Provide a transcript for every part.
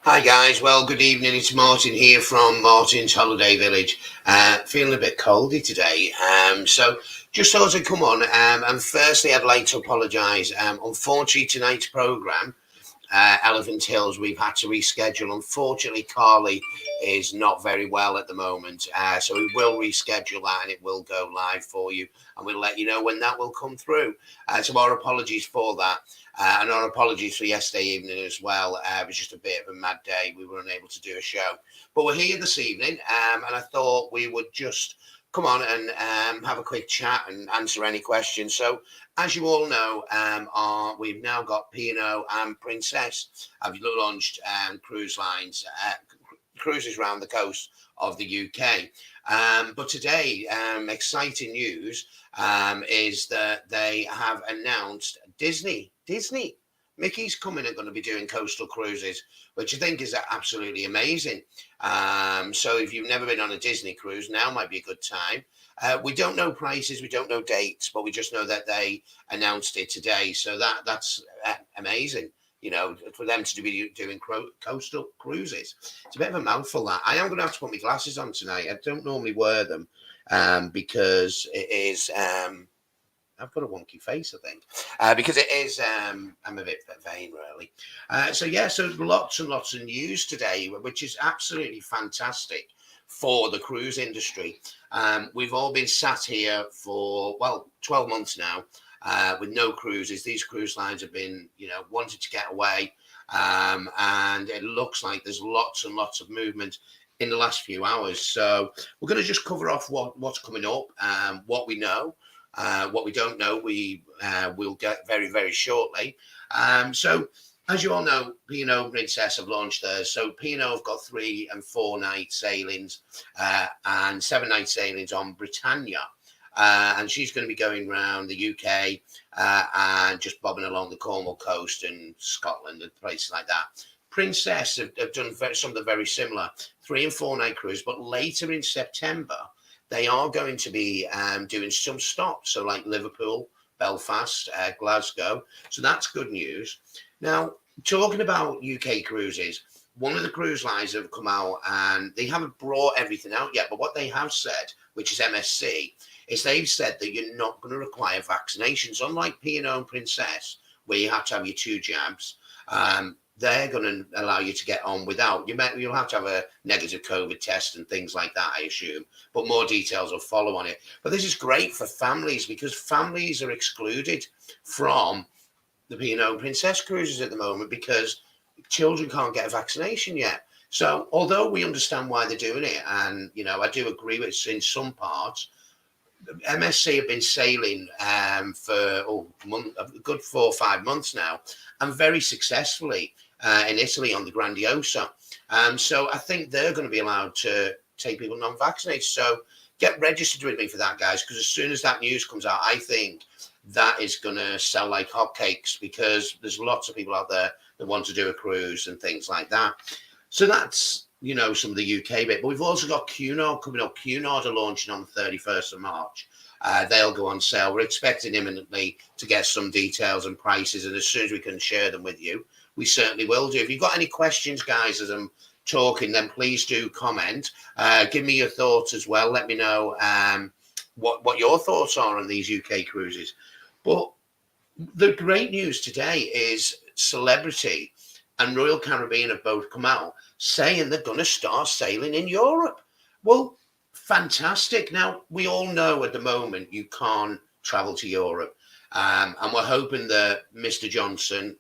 Hi guys, well, good evening. It's Martin here from Martin's Holiday Village. Feeling a bit coldy today, so just thought I'd come on. And firstly, I'd like to apologise. Unfortunately, tonight's programme, Elephant Hills, we've had to reschedule. Unfortunately, Carly is not very well at the moment, so we will reschedule that and it will go live for you, and we'll let you know when that will come through. So our apologies for that. And our apologies for yesterday evening as well. It was just a bit of a mad day. We were unable to do a show. But we're here this evening, and I thought we would just come on and have a quick chat and answer any questions. So, as you all know, we've now got P&O and Princess have launched cruise lines, cruises around the coast of the UK. But today, exciting news is that they have announced Disney. Mickey's coming and going to be doing coastal cruises, which I think is absolutely amazing. So if you've never been on a Disney cruise, now might be a good time. We don't know prices, we don't know dates, but we just know that they announced it today. So that's amazing. You know, for them to be doing coastal cruises. It's a bit of a mouthful, that. I am going to have to put my glasses on tonight. I don't normally wear them because it is. I've got a wonky face, I think, because it is. I'm a bit vain, really. So lots and lots of news today, which is absolutely fantastic for the cruise industry. We've all been sat here for 12 months now with no cruises. These cruise lines have been, wanting to get away, and it looks like there's lots and lots of movement in the last few hours. So we're going to just cover off what's coming up, what we know. What we don't know, we will get very, very shortly. So, as you all know, P&O Princess have launched theirs. So, P&O have got 3 and 4 night sailings and 7 night sailings on Britannia. And she's going to be going around the UK and just bobbing along the Cornwall coast and Scotland and places like that. Princess have done something very similar, 3 and 4 night cruise, but later in September, they are going to be doing some stops, so like Liverpool, Belfast, Glasgow. So that's good news. Now, talking about UK cruises, one of the cruise lines have come out and they haven't brought everything out yet, but what they have said, which is MSC, is they've said that you're not going to require vaccinations, unlike P&O and Princess, where you have to have your 2 jabs. They're going to allow you to get on without. You'll have to have a negative COVID test and things like that, I assume. But more details will follow on it. But this is great for families because families are excluded from the P&O Princess cruises at the moment because children can't get a vaccination yet. So although we understand why they're doing it, and I do agree with it in some parts, MSC have been sailing for a good 4 or 5 months now, and very successfully in Italy on the Grandiosa. So I think they're going to be allowed to take people non-vaccinated. So get registered with me for that, guys, because as soon as that news comes out, I think that is going to sell like hotcakes because there's lots of people out there that want to do a cruise and things like that. So that's, some of the UK bit. But we've also got Cunard coming up. Cunard are launching on the 31st of March. They'll go on sale. We're expecting imminently to get some details and prices. And as soon as we can share them with you, we certainly will do. If you've got any questions, guys, as I'm talking, then please do comment. Give me your thoughts as well. Let me know what your thoughts are on these UK cruises. But the great news today is Celebrity and Royal Caribbean have both come out saying they're going to start sailing in Europe. Well, fantastic. Now, we all know at the moment you can't travel to Europe. And we're hoping that Mr. Johnson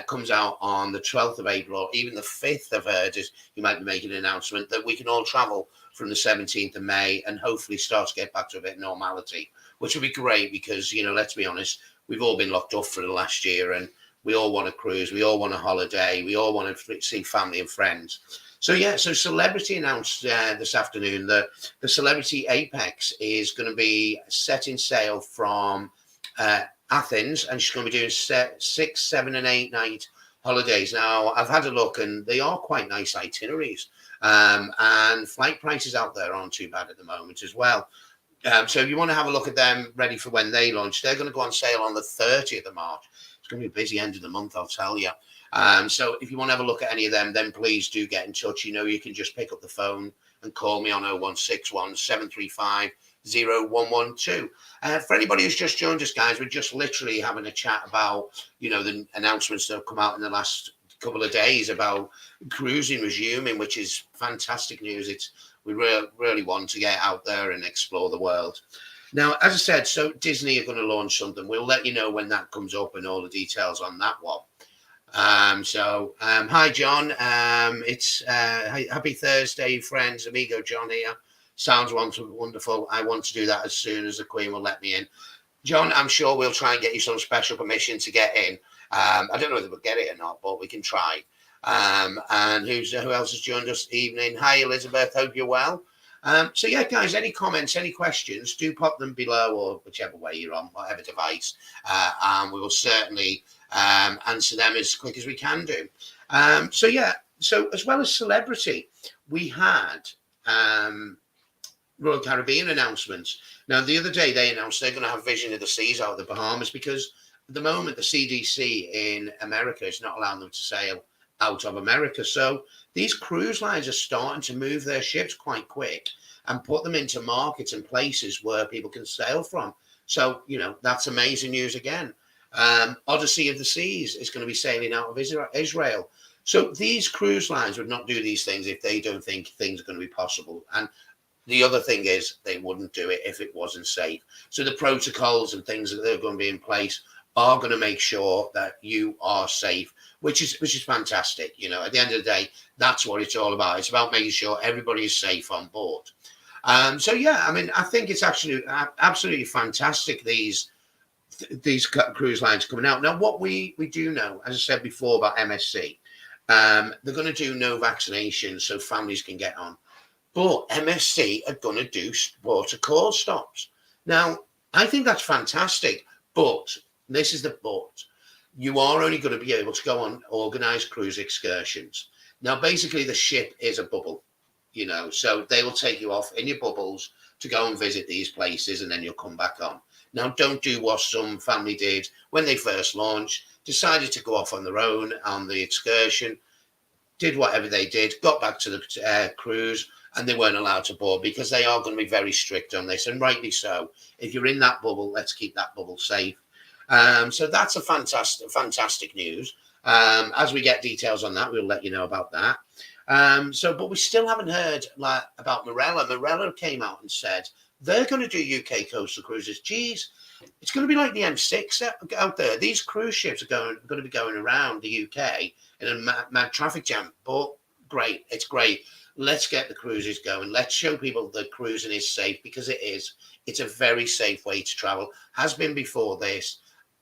comes out on the 12th of April, or even the 5th, I've heard, is he might be making an announcement that we can all travel from the 17th of May and hopefully start to get back to a bit of normality, which would be great because, let's be honest, we've all been locked up for the last year and we all want a cruise, we all want a holiday, we all want to see family and friends. So Celebrity announced this afternoon that the Celebrity Apex is going to be setting sail from Athens, and she's going to be doing 6, 7, and 8 night holidays. Now, I've had a look, and they are quite nice itineraries, and flight prices out there aren't too bad at the moment as well. So if you want to have a look at them, ready for when they launch, they're going to go on sale on the 30th of March. It's going to be a busy end of the month, I'll tell you. So if you want to have a look at any of them, then please do get in touch. You can just pick up the phone and call me on 0161 735 0112. For anybody who's just joined us, guys, we're just literally having a chat about, the announcements that have come out in the last couple of days about cruising resuming, which is fantastic news. We really want to get out there and explore the world. Now, as I said, so Disney are going to launch something. We'll let you know when that comes up and all the details on that one. Hi, John. It's happy Thursday, friends. Amigo John here. Sounds wonderful. I want to do that as soon as the Queen will let me in. John, I'm sure we'll try and get you some special permission to get in. I don't know whether we'll get it or not, but we can try. And who else has joined us this evening? Hi, Elizabeth. Hope you're well. So yeah, guys, any comments, any questions, do pop them below or whichever way you're on, whatever device, and we will certainly answer them as quick as we can do. So as well as celebrity, we had Royal Caribbean announcements. Now, the other day they announced they're going to have Vision of the Seas out of the Bahamas because at the moment the CDC in America is not allowing them to sail out of America. So these cruise lines are starting to move their ships quite quick and put them into markets and places where people can sail from. So, that's amazing news again. Odyssey of the Seas is going to be sailing out of Israel. So these cruise lines would not do these things if they don't think things are going to be possible. And the other thing is they wouldn't do it if it wasn't safe. So the protocols and things that are going to be in place are going to make sure that you are safe, which is fantastic. At the end of the day, that's what it's all about. It's about making sure everybody is safe on board. I think it's actually absolutely fantastic, these cruise lines coming out. Now, what we do know, as I said before about MSC, they're going to do no vaccination so families can get on. But MSC are going to do water call stops. Now, I think that's fantastic, but this is the but. You are only going to be able to go on organised cruise excursions. Now, basically, the ship is a bubble, so they will take you off in your bubbles to go and visit these places, and then you'll come back on. Now, don't do what some family did when they first launched, decided to go off on their own on the excursion, did whatever they did, got back to the cruise, and they weren't allowed to board because they are going to be very strict on this, and rightly so. If you're in that bubble, let's keep that bubble safe. So that's a fantastic news. As we get details on that, we'll let you know about that. But we still haven't heard about Marella. Marella came out and said they're going to do UK coastal cruises. Geez, it's going to be like the M6 out there. These cruise ships are going to be going around the UK in a mad traffic jam. But great, it's great. Let's get the cruises going. Let's show people that cruising is safe, because it is. It's a very safe way to travel. Has been before this.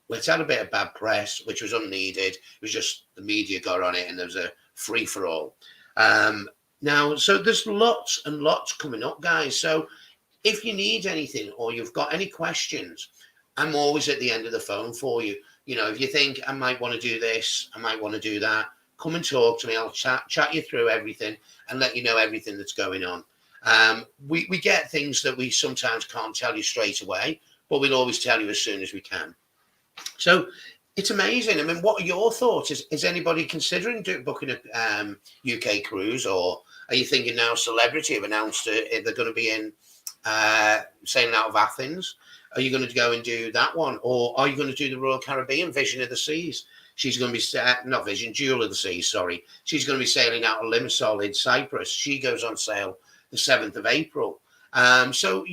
It's had a bit of bad press, which was unneeded. It was just the media got on it and there was a free-for-all. Now, so there's lots and lots coming up, guys. So if you need anything or you've got any questions, I'm always at the end of the phone for you. If you think I might want to do this, I might want to do that, come and talk to me. I'll chat you through everything and let you know everything that's going on. We get things that we sometimes can't tell you straight away, but we'll always tell you as soon as we can. So it's amazing. I mean, what are your thoughts? Is anybody considering booking a UK cruise, or are you thinking now Celebrity have announced they're going to be in sailing out of Athens? Are you going to go and do that one, or are you going to do the Royal Caribbean Vision of the Seas? She's going to be not Vision, Jewel of the Seas. Sorry, she's going to be sailing out of Limassol in Cyprus. She goes on sale the 7th of April. So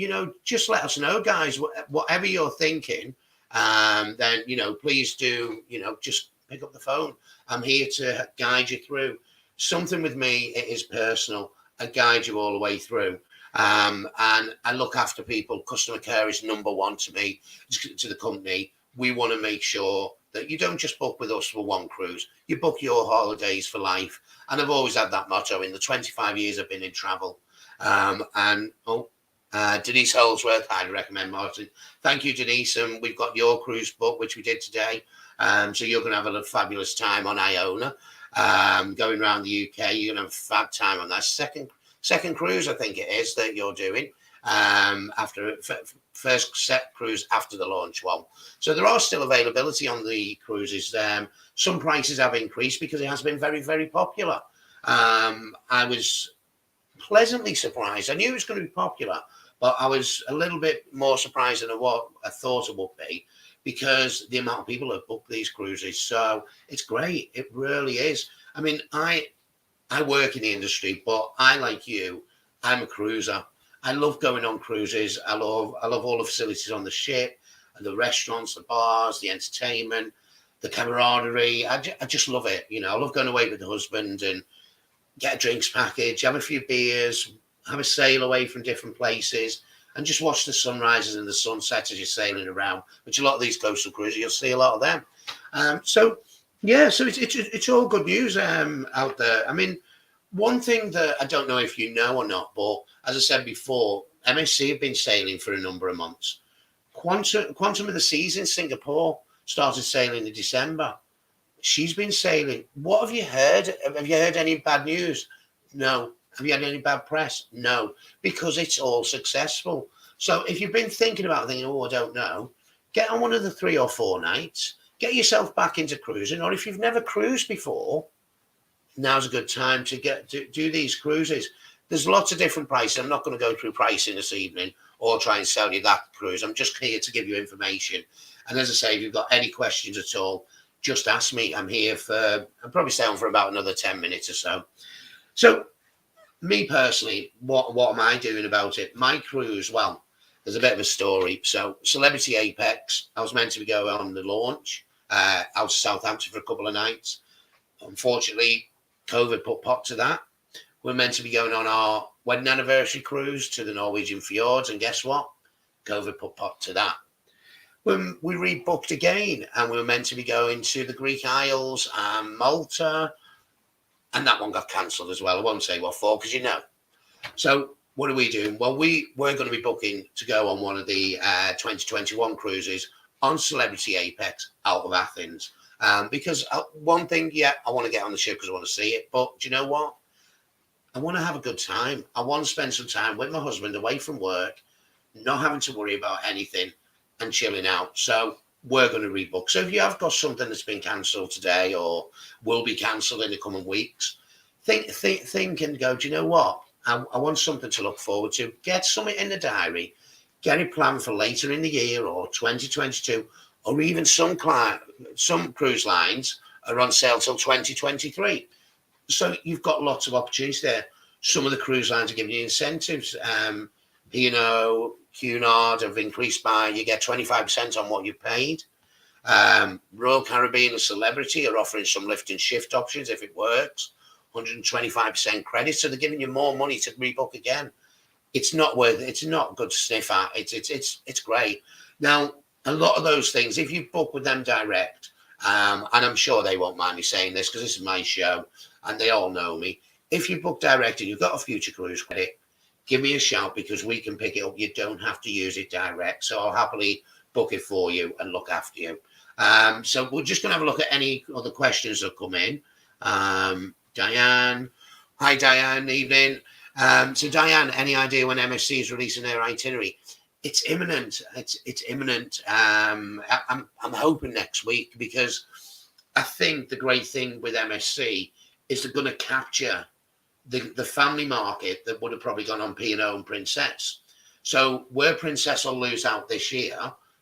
just let us know, guys. Whatever you're thinking. Then, please do, just pick up the phone. I'm here to guide you through. Something with me, it is personal. I guide you all the way through. And I look after people. Customer care is number one to me, to the company. We want to make sure that you don't just book with us for one cruise. You book your holidays for life. And I've always had that motto in the 25 years I've been in travel. Denise Holsworth, I'd recommend, Martin. Thank you, Denise. And we've got your cruise book, which we did today. So you're going to have a fabulous time on Iona, going around the UK. You're going to have a fab time on that second cruise, I think it is, that you're doing. after first set cruise after the launch one. So there are still availability on the cruises. Some prices have increased because it has been very, very popular. I was pleasantly surprised. I knew it was going to be popular, but I was a little bit more surprised than what I thought it would be because the amount of people have booked these cruises. So it's great. It really is. I mean, I work in the industry, but I, like you, I'm a cruiser. I love going on cruises. I love all the facilities on the ship, and the restaurants, the bars, the entertainment, the camaraderie. I just love it. You know, I love going away with the husband and get a drinks package, have a few beers, have a sail away from different places, and just watch the sunrises and the sunsets as you're sailing around. Which a lot of these coastal cruises, you'll see a lot of them. So yeah, so it's all good news out there. I mean, one thing that I don't know if you know or not, but as I said before, MSC have been sailing for a number of months. Quantum of the Seas in Singapore started sailing in December. She's been sailing. What have you heard? Have you heard any bad news? No. Have you had any bad press? No, because it's all successful. So if you've been thinking about thinking, oh, I don't know, get on one of the 3 or 4 nights, get yourself back into cruising. Or if you've never cruised before, now's a good time to do these cruises. There's lots of different prices. I'm not going to go through pricing this evening or try and sell you that cruise. I'm just here to give you information. And as I say, if you've got any questions at all, just ask me. I'm here I'll probably stay on for about another 10 minutes or so. So me personally, what am I doing about it? My cruise, well, there's a bit of a story. So Celebrity Apex, I was meant to be going on the launch out to Southampton for a couple of nights. Unfortunately, COVID put pot to that. We're meant to be going on our wedding anniversary cruise to the Norwegian fjords, and guess what? COVID put pot to that. When we rebooked again, and we were meant to be going to the Greek Isles and Malta, and that one got cancelled as well. I won't say what for, because you know. So what are we doing? Well, we were going to be booking to go on one of the 2021 cruises on Celebrity Apex out of Athens. Because one thing, yeah, I want to get on the ship because I want to see it. But do you know what? I want to have a good time. I want to spend some time with my husband away from work, not having to worry about anything and chilling out. So we're going to rebook. So if you have got something that's been cancelled today or will be cancelled in the coming weeks, think and go, do you know what? I want something to look forward to. Get something in the diary. Get it planned for later in the year or 2022, or even some cruise lines are on sale till 2023. So you've got lots of opportunities there. Some of the cruise lines are giving you incentives. Cunard have increased by, you get 25% on what you paid. Royal Caribbean and Celebrity are offering some lift and shift options if it works. 125% credit, so they're giving you more money to rebook again. It's not good to sniff at. It's great. Now, a lot of those things, if you book with them direct, and I'm sure they won't mind me saying this because this is my show and they all know me. If you book direct and you've got a future cruise credit, give me a shout because we can pick it up. You don't have to use it direct. So I'll happily book it for you and look after you. So we're just going to have a look at any other questions that come in. Diane. Hi, Diane. Evening. So Diane, any idea when MSC is releasing their itinerary? It's imminent. It's imminent. I'm hoping next week because I think the great thing with MSC is they're going to capture the family market that would have probably gone on P&O and Princess. So where Princess will lose out this year,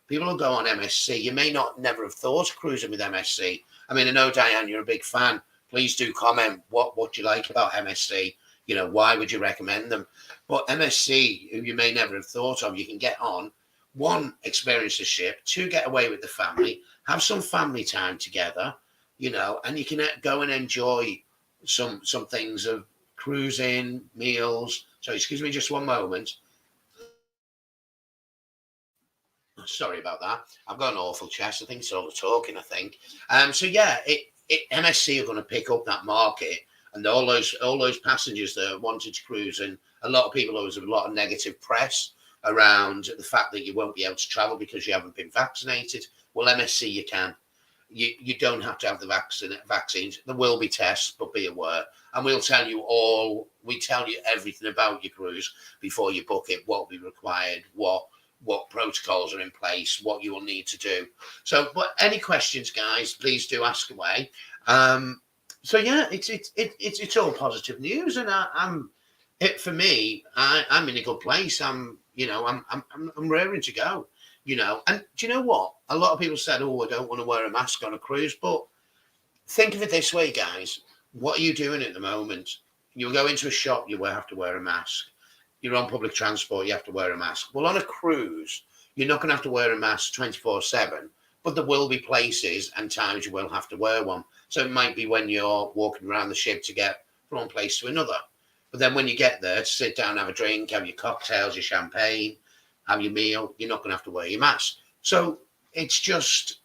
people will go on MSC. You may never have thought of cruising with MSC. I mean, I know, Diane, you're a big fan. Please do comment what you like about MSC. You know, why would you recommend them? But MSC, who you may never have thought of, you can get on. 1, experience the ship. 2, get away with the family. Have some family time together, you know, and you can go and enjoy some things of cruising, meals. So excuse me just one moment. Sorry about that. I've got an awful chest. I think it's all the talking, I think. So yeah, MSC are going to pick up that market, and all those passengers that wanted to cruise, and a lot of people, there was a lot of negative press around the fact that you won't be able to travel because you haven't been vaccinated. Well, MSC you can. you don't have to have the vaccines. There will be tests, but be aware. And we tell you everything about your cruise before you book it, what will be required, what protocols are in place, what you will need to do. So, but any questions, guys, please do ask away. So yeah, it's all positive news, and for me, I'm in a good place. I'm raring to go. And do you know what? A lot of people said, "Oh, I don't want to wear a mask on a cruise," but think of it this way, guys. What are you doing at the moment? You go into a shop, you will have to wear a mask. You're on public transport, you have to wear a mask. Well, on a cruise, you're not going to have to wear a mask 24/7, but there will be places and times you will have to wear one. So it might be when you're walking around the ship to get from one place to another. But then when you get there to sit down, have a drink, have your cocktails, your champagne, have your meal, you're not going to have to wear your mask. So it's just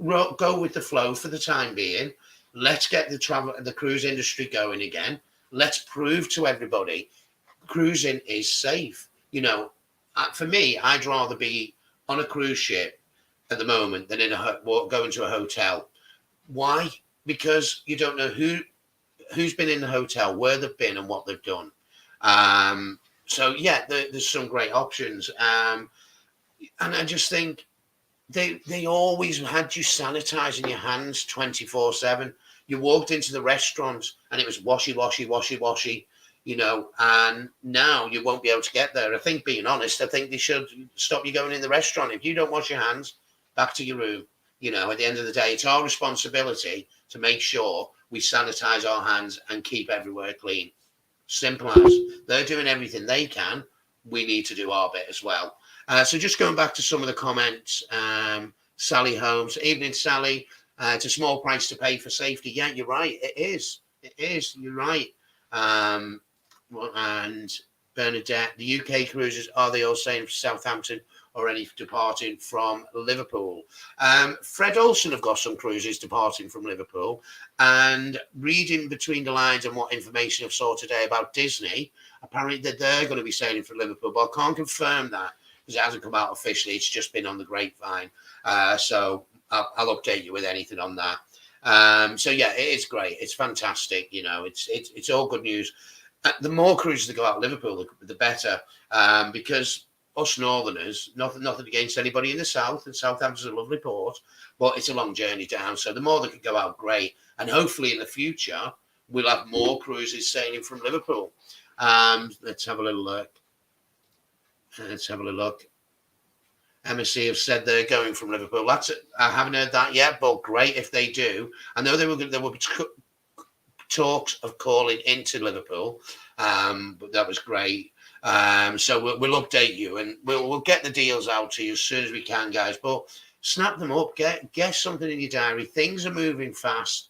go with the flow for the time being. Let's get the cruise industry going again. Let's prove to everybody cruising is safe. For me, I'd rather be on a cruise ship at the moment than going to a hotel. Why? Because you don't know who's been in the hotel, where they've been, and what they've done. So yeah, there's some great options. And I just think they always had you sanitizing your hands 24/7. You walked into the restaurant and it was washy, washy, washy, washy, and now you won't be able to get there. I think, being honest, I think they should stop you going in the restaurant. If you don't wash your hands, back to your room. At the end of the day, it's our responsibility to make sure we sanitize our hands and keep everywhere clean. Simple as. They're doing everything they can. We need to do our bit as well. So just going back to some of the comments, Sally Holmes, evening, Sally. It's a small price to pay for safety. Yeah, you're right. It is. It is. You're right. And Bernadette, the UK cruises, are they all sailing for Southampton or any departing from Liverpool? Fred Olsen have got some cruises departing from Liverpool. And reading between the lines and what information I've saw today about Disney, apparently they're going to be sailing from Liverpool, but I can't confirm that because it hasn't come out officially. It's just been on the grapevine. So I'll update you with anything on that. So yeah, it is great. It's fantastic. It's all good news. The more cruises that go out of Liverpool, the better. Because us Northerners, nothing against anybody in the south, and Southampton's a lovely port, but it's a long journey down. So the more that can go out, great. And hopefully in the future, we'll have more cruises sailing from Liverpool. Let's have a little look. MSC have said they're going from Liverpool. I haven't heard that yet, but great if they do. I know there were talks of calling into Liverpool, but that was great. So we'll update you, and we'll get the deals out to you as soon as we can, guys. But snap them up, get something in your diary. Things are moving fast.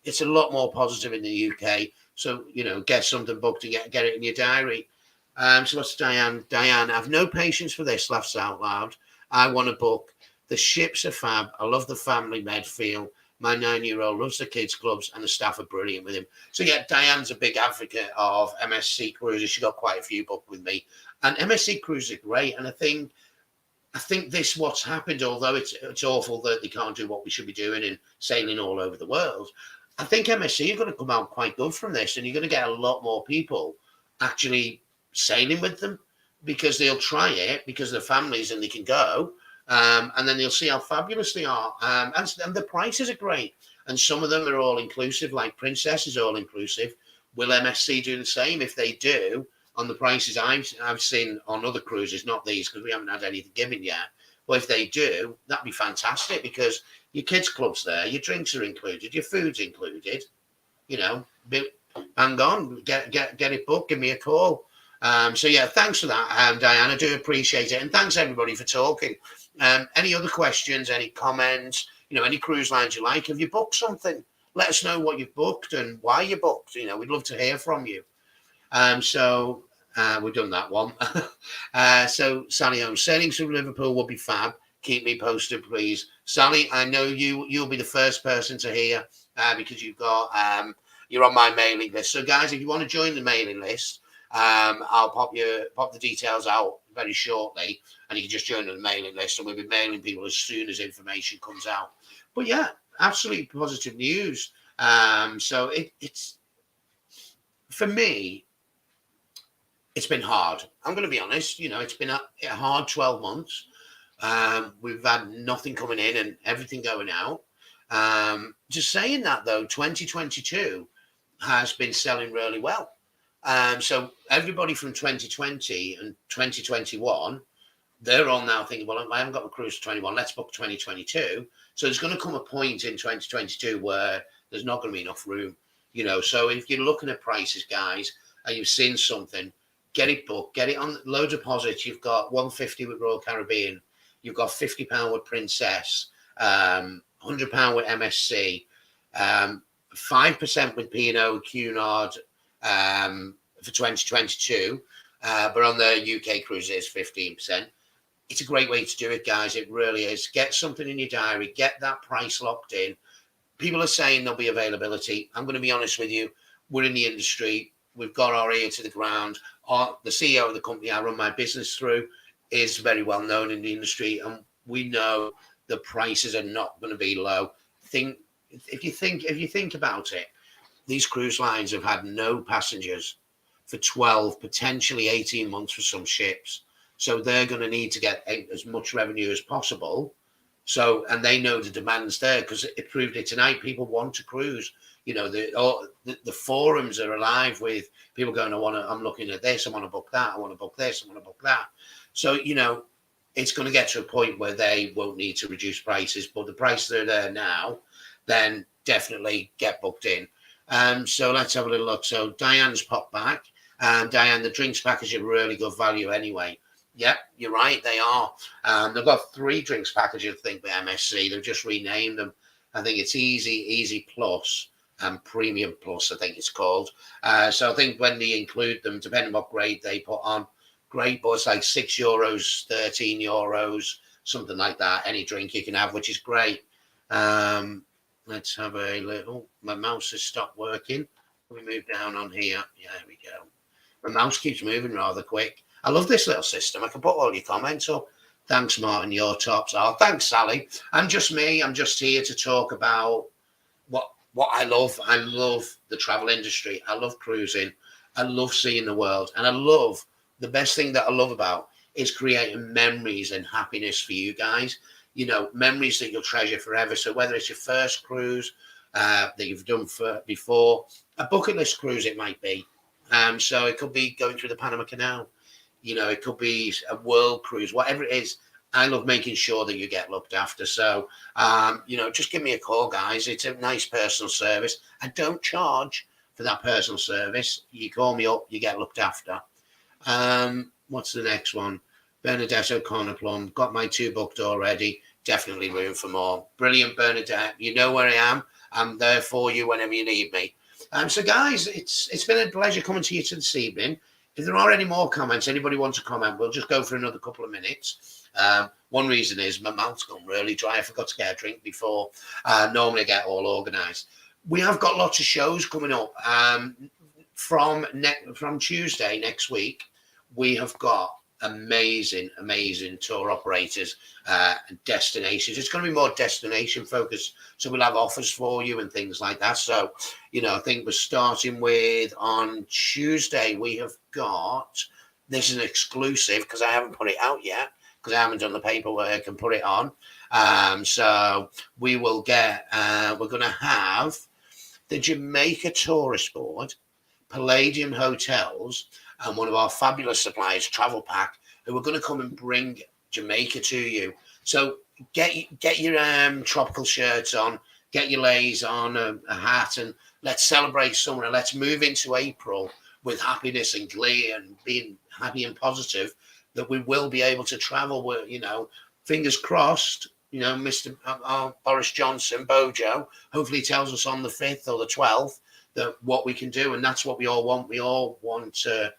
It's a lot more positive in the UK. So get something booked and get it in your diary. So what's Diane? Diane, I have no patience for this. Laughs out loud. I want to book. The ships are fab. I love the family med feel. My 9-year-old loves the kids' clubs, and the staff are brilliant with him. So yeah, Diane's a big advocate of MSC Cruises. She got quite a few booked with me, and MSC Cruises are great. And I think this what's happened. Although it's awful that they can't do what we should be doing and sailing all over the world, I think MSC are going to come out quite good from this, and you're going to get a lot more people actually sailing with them because they'll try it because they're families and they can go. And then you'll see how fabulous they are. And the prices are great. And some of them are all inclusive, like Princess is all inclusive. Will MSC do the same? If they do, on the prices I've seen on other cruises, not these, because we haven't had anything given yet. But if they do, that'd be fantastic because your kids' club's there, your drinks are included, your food's included. Hang on, get it booked, give me a call. So yeah, thanks for that, Diane. I do appreciate it, and thanks everybody for talking. Any other questions, any comments, any cruise lines you like? Have you booked something? Let us know what you've booked and why you booked. We'd love to hear from you. So we've done that one. So Sally Holmes, sailing to Liverpool will be fab. Keep me posted, please. Sally, I know you'll be the first person to hear because you're on my mailing list. So guys, if you want to join the mailing list, I'll pop the details out very shortly, and you can just join the mailing list, and we'll be mailing people as soon as information comes out. But yeah, absolutely positive news. So it's for me, it's been hard. I'm going to be honest. It's been a hard 12 months. We've had nothing coming in and everything going out. Just saying that though, 2022 has been selling really well. So everybody from 2020 and 2021, they're all now thinking, well, I haven't got a cruise for 21. Let's book 2022. So there's going to come a point in 2022 where there's not going to be enough room. So if you're looking at prices, guys, and you've seen something, get it booked, get it on low deposit. You've got 150 with Royal Caribbean. You've got £50 with Princess, £100 with MSC, 5% with P&O Cunard for 2022, but on the UK cruises, 15%. It's a great way to do it, guys. It really is. Get something in your diary. Get that price locked in. People are saying there'll be availability. I'm going to be honest with you. We're in the industry. We've got our ear to the ground. The CEO of the company I run my business through is very well known in the industry, and we know the prices are not going to be low. If you think about it, these cruise lines have had no passengers for 12, potentially 18 months for some ships. So they're going to need to get as much revenue as possible. So, and they know the demand's there because it proved it tonight. People want to cruise. The forums are alive with people going, I'm looking at this. I want to book that. I want to book this. I want to book that. So, it's going to get to a point where they won't need to reduce prices, but the prices are there now, then definitely get booked in. So let's have a little look. So Diane's popped back. Diane, the drinks package are really good value anyway. Yep, you're right. They are. They've got 3 drinks packages, I think, by MSC. They've just renamed them. I think it's Easy Plus and Premium Plus, I think it's called. So I think when they include them, depending on what grade they put on, great, but it's like €6, €13, something like that. Any drink you can have, which is great. Let's have a little. My mouse has stopped working. Let me move down on here. Yeah, there we go. My mouse keeps moving rather quick. I love this little system. I can put all your comments up. Thanks, Martin. Your tops are. Thanks, Sally. I'm just me. I'm just here to talk about what I love. I love the travel industry. I love cruising. I love seeing the world. And the best thing that I love about is creating memories and happiness for you guys. Memories that you'll treasure forever. So whether it's your first cruise that you've done before, a bucket list cruise it might be. So it could be going through the Panama Canal. It could be a world cruise, whatever it is. I love making sure that you get looked after. So, just give me a call, guys. It's a nice personal service. I don't charge for that personal service. You call me up, you get looked after. What's the next one? Bernadette O'Connor Plum. Got my 2 booked already. Definitely room for more. Brilliant, Bernadette. You know where I am. I'm there for you whenever you need me. So, guys, it's been a pleasure coming to you this evening. If there are any more comments, anybody wants to comment, we'll just go for another couple of minutes. One reason is my mouth's gone really dry. I forgot to get a drink before. Normally I get all organised. We have got lots of shows coming up. From Tuesday next week, we have got amazing tour operators and destinations. It's going to be more destination focused, so we'll have offers for you and things like that. So I think we're starting with, on Tuesday we have got, this is an exclusive because I haven't put it out yet because I haven't done the paperwork and put it on. So we will get we're going to have the Jamaica Tourist Board, Palladium Hotels, and one of our fabulous suppliers, Travel Pack, who are going to come and bring Jamaica to you. So get your tropical shirts on, get your leis on, a hat, and let's celebrate summer. And let's move into April with happiness and glee and being happy and positive that we will be able to travel. With, fingers crossed. Mr. Boris Johnson, Bojo, hopefully tells us on the 5th or the 12th that what we can do, and that's what we all want. We all want to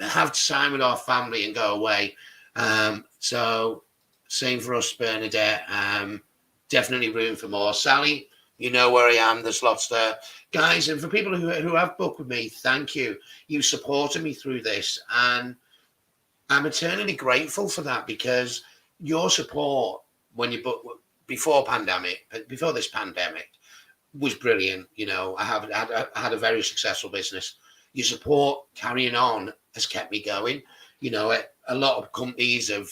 have time with our family and go away. So same for us, Bernadette. Definitely room for more. Sally, you know where I am. There's lots there, guys. And for people who have booked with me, thank you. You supported me through this, and I'm eternally grateful for that, because your support when you book before this pandemic was brilliant. You know, I had a very successful business. Your support carrying on has kept me going. You know, a lot of companies have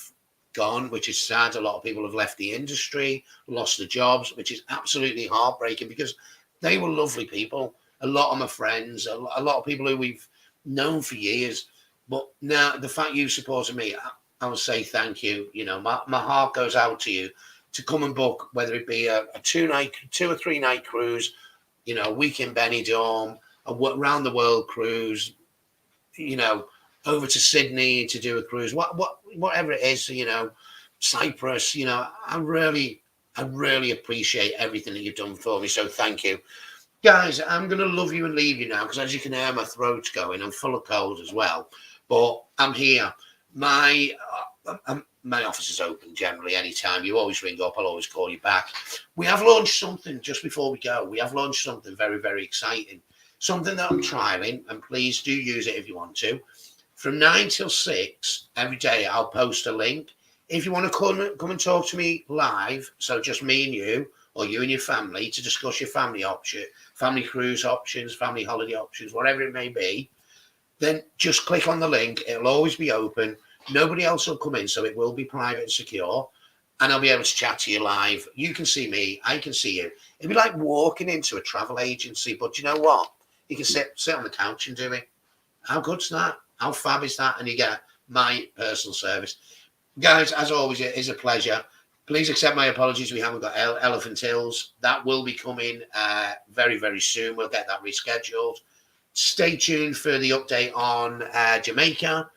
gone, which is sad. A lot of people have left the industry, lost their jobs, which is absolutely heartbreaking because they were lovely people. A lot of my friends, a lot of people who we've known for years. But now the fact you supported me, I will say thank you. You know, my heart goes out to you to come and book, whether it be a 2 or 3 night cruise, you know, a week in Benidorm, a round the world cruise, you know, over to Sydney to do a cruise, whatever it is, you know, Cyprus, you know, I really appreciate everything that you've done for me. So thank you. Guys, I'm going to love you and leave you now because as you can hear, my throat's going. I'm full of cold as well, but I'm here. My office is open generally anytime. You always ring up. I'll always call you back. We have launched something just before we go. We have launched something very, very exciting. Something that I'm trialing, and please do use it if you want to. From 9 till 6 every day, I'll post a link. If you want to come and talk to me live, so just me and you, or you and your family, to discuss your family option, family cruise options, family holiday options, whatever it may be, then just click on the link. It'll always be open. Nobody else will come in, so it will be private and secure. And I'll be able to chat to you live. You can see me. I can see you. It'd be like walking into a travel agency, but you know what? You can sit on the couch and do it. How good's that? How fab is that? And you get my personal service. Guys, as always, it is a pleasure. Please accept my apologies. We haven't got Elephant Hills. That will be coming very, very soon. We'll get that rescheduled. Stay tuned for the update on Jamaica.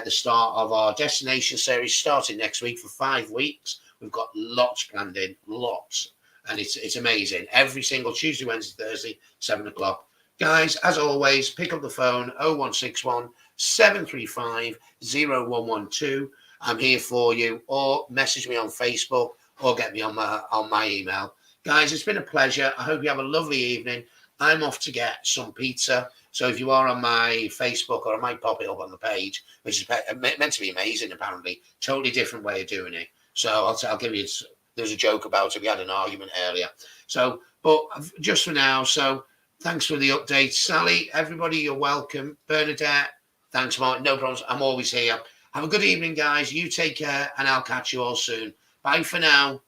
The start of our destination series starting next week for 5 weeks. We've got lots planned in, lots. And it's amazing. Every single Tuesday, Wednesday, Thursday, 7 o'clock. Guys, as always, pick up the phone 0161 735 0112. I'm here for you, or message me on Facebook, or get me on my email. Guys, it's been a pleasure. I hope you have a lovely evening. I'm off to get some pizza. So if you are on my Facebook, or I might pop it up on the page, which is meant to be amazing, apparently. Totally different way of doing it. So I'll give you, there's a joke about it. We had an argument earlier. So, but just for now, so thanks for the update. Sally, everybody, you're welcome. Bernadette, thanks, Martin. No problems. I'm always here. Have a good evening, guys. You take care, and I'll catch you all soon. Bye for now.